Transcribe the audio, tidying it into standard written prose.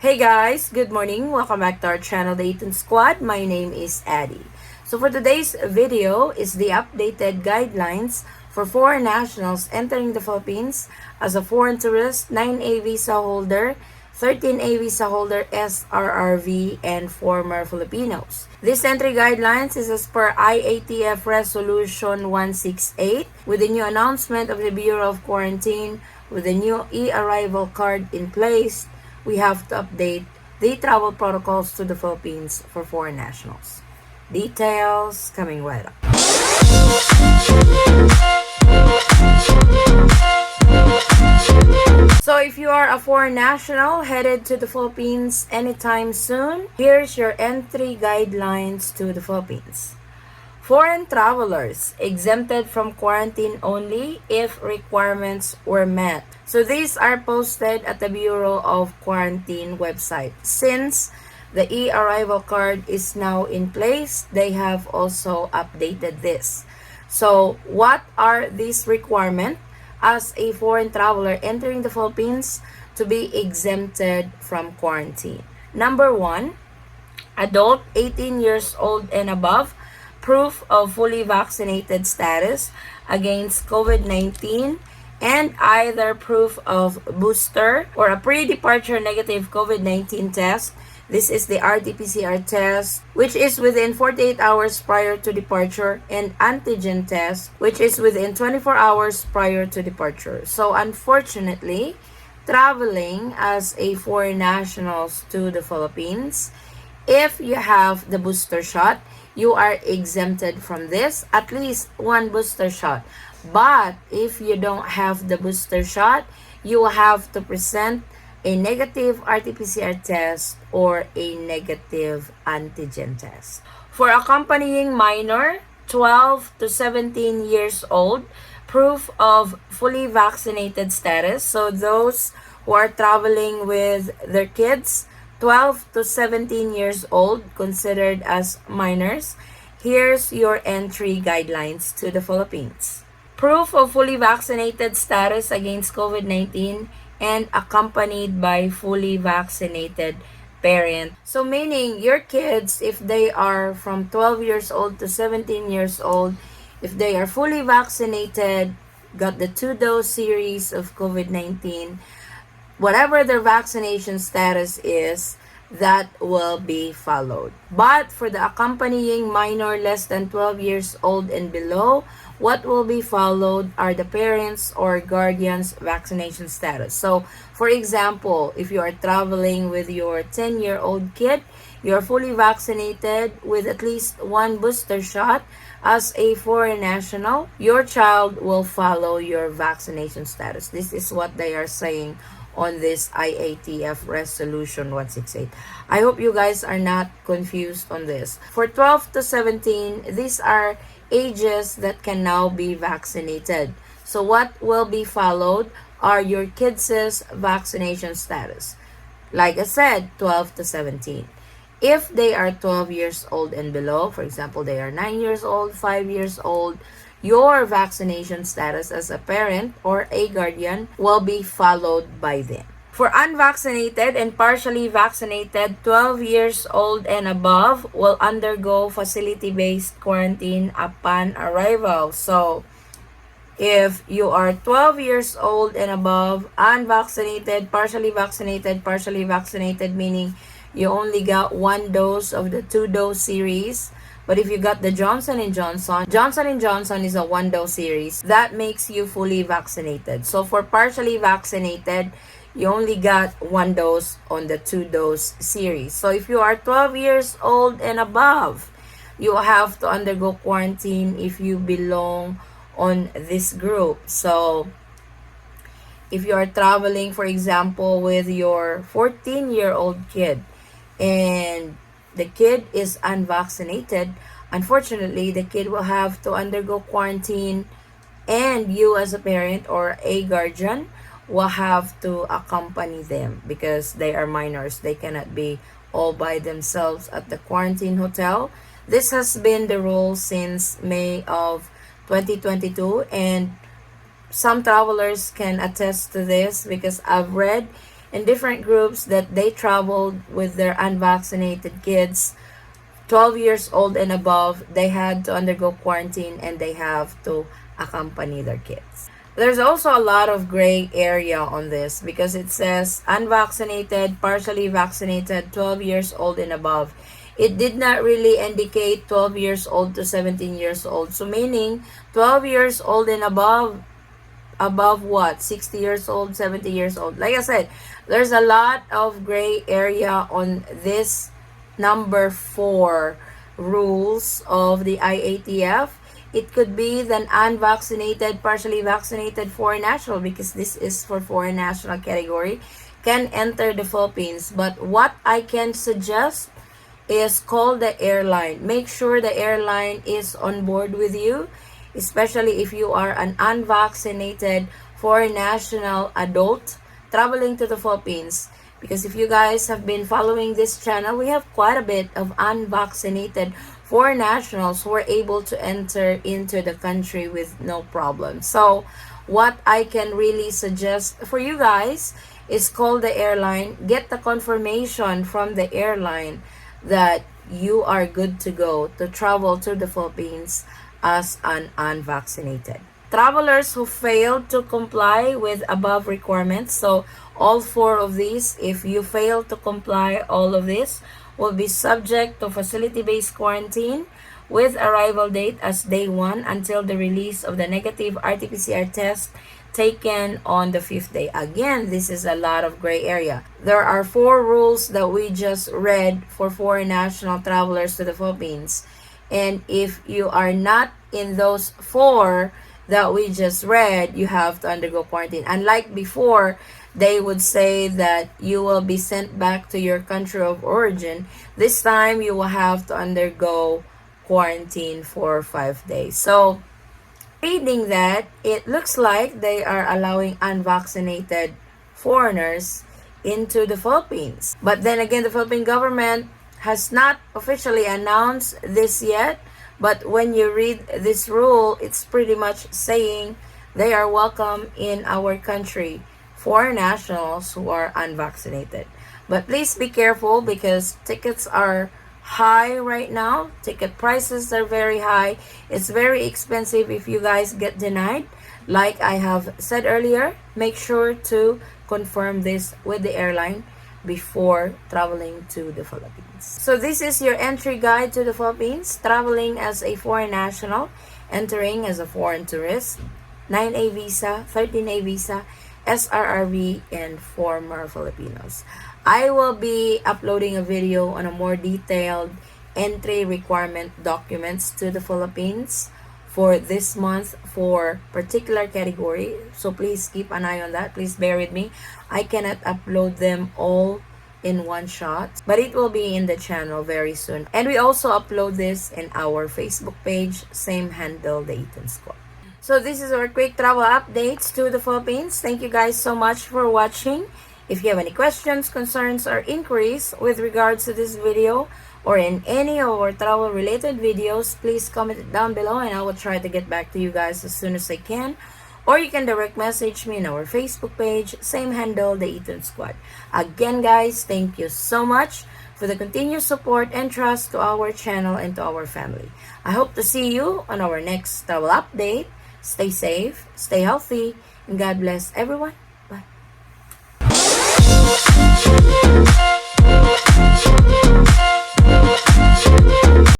Hey guys, good morning. Welcome back to our channel, the Eaton Squad. My name is Addie. So for today's video is the updated guidelines for foreign nationals entering the Philippines as a foreign tourist, 9A visa holder, 13A visa holder, SRRV, and former Filipinos. This entry guidelines is as per IATF Resolution 168 with the new announcement of the Bureau of Quarantine with the new e-arrival card in place. We have to update the travel protocols to the Philippines for foreign nationals. Details coming right up. So if you are a foreign national headed to the Philippines anytime soon, here's your entry guidelines to the Philippines. Foreign travelers exempted from quarantine only if requirements were met. So these are posted at the Bureau of Quarantine website. Since the e-arrival card is now in place, they have also updated this. So what are these requirements as a foreign traveler entering the Philippines to be exempted from quarantine? Number 1, adult 18 years old and above, proof of fully vaccinated status against COVID-19, and either proof of booster or a pre-departure negative COVID-19 test. This is the RT-PCR test, which is within 48 hours prior to departure, and Antigen test, which is within 24 hours prior to departure. So unfortunately, traveling as a foreign nationals to the Philippines, if you have the booster shot, you are exempted from this, at least one booster shot. But if you don't have the booster shot, you will have to present a negative RT-PCR test or a negative antigen test. For accompanying minor, 12 to 17 years old, proof of fully vaccinated status. So those who are traveling with their kids, 12 to 17 years old, considered as minors. Here's your entry guidelines to the Philippines. Proof of fully vaccinated status against COVID-19 and accompanied by fully vaccinated parent. So meaning your kids, if they are from 12 years old to 17 years old, if they are fully vaccinated, got the 2-dose series of COVID-19, whatever their vaccination status is, that will be followed. But for the accompanying minor less than 12 years old and below, what will be followed are the parents or guardians' vaccination status. So, for example, if you are traveling with your 10-year-old kid, you are fully vaccinated with at least one booster shot as a foreign national, your child will follow your vaccination status. This is what they are saying on this IATF Resolution 168. I hope you guys are not confused on this. For 12 to 17, these are ages that can now be vaccinated. So what will be followed are your kids' vaccination status. Like I said, 12 to 17. If they are 12 years old and below, for example, they are 9 years old, 5 years old, your vaccination status as a parent or a guardian will be followed by them. For unvaccinated and partially vaccinated, 12 years old and above will undergo facility-based quarantine upon arrival. So, if you are 12 years old and above, unvaccinated, partially vaccinated meaning you only got one dose of the 2-dose series. But if you got the Johnson & Johnson is a 1-dose series. That makes you fully vaccinated. So for partially vaccinated, you only got one dose on the 2-dose series. So if you are 12 years old and above, you have to undergo quarantine if you belong on this group. So if you are traveling, for example, with your 14-year-old kid and the kid is unvaccinated, unfortunately, the kid will have to undergo quarantine, and you as a parent or a guardian will have to accompany them because they are minors. They cannot be all by themselves at the quarantine hotel. This has been the rule since May of 2022, and some travelers can attest to this because I've read in different groups that they traveled with their unvaccinated kids, 12 years old and above. They had to undergo quarantine and they have to accompany their kids. There's also a lot of gray area on this because it says unvaccinated, partially vaccinated, 12 years old and above. It did not really indicate 12 years old to 17 years old. So meaning 12 years old and above what? 60 years old, 70 years old. Like I said, there's a lot of gray area on this number 4 rules of the IATF. It could be the unvaccinated, partially vaccinated foreign national, because this is for foreign national category, can enter the Philippines. But what I can suggest is call the airline. Make sure the airline is on board with you, especially if you are an unvaccinated foreign national adult traveling to the Philippines. Because if you guys have been following this channel, we have quite a bit of unvaccinated foreign nationals who are able to enter into the country with no problem. So what I can really suggest for you guys is call the airline, get the confirmation from the airline that you are good to go to travel to the Philippines as an unvaccinated. Travelers who failed to comply with above requirements, so all 4 of these, if you fail to comply all of this, will be subject to facility-based quarantine with arrival date as day 1 until the release of the negative RT-PCR test taken on the 5th day. Again, this is a lot of gray area. There are 4 rules that we just read for foreign national travelers to the Philippines. And if you are not in those 4 that we just read, you have to undergo quarantine. Unlike before, they would say that you will be sent back to your country of origin. This time, you will have to undergo quarantine for 5 days. So, reading that, it looks like they are allowing unvaccinated foreigners into the Philippines. But then again, the Philippine government has not officially announced this yet. But when you read this rule, it's pretty much saying they are welcome in our country for nationals who are unvaccinated. But please be careful because tickets are high right now. Ticket prices are very high. It's very expensive if you guys get denied. Like I have said earlier, make sure to confirm this with the airline before traveling to the Philippines. So this is your entry guide to the Philippines, traveling as a foreign national, entering as a foreign tourist, 9A visa, 13A visa, SRRV, and former Filipinos. I will be uploading a video on a more detailed entry requirement documents to the Philippines for this month for particular category. So please keep an eye on that. Please bear with me. I cannot upload them all in one shot, but it will be in the channel very soon. And we also upload this in our Facebook page, same handle, the Eaton Squad. So this is our quick travel updates to the Philippines. Thank you guys so much for watching. If you have any questions, concerns, or inquiries with regards to this video or in any of our travel related videos, please comment it down below and I will try to get back to you guys as soon as I can. Or you can direct message me in our Facebook page, same handle, the Eaton Squad. Again guys, thank you so much for the continued support and trust to our channel and to our family. I hope to see you on our next travel update. Stay safe, stay healthy, and God bless everyone. Bye.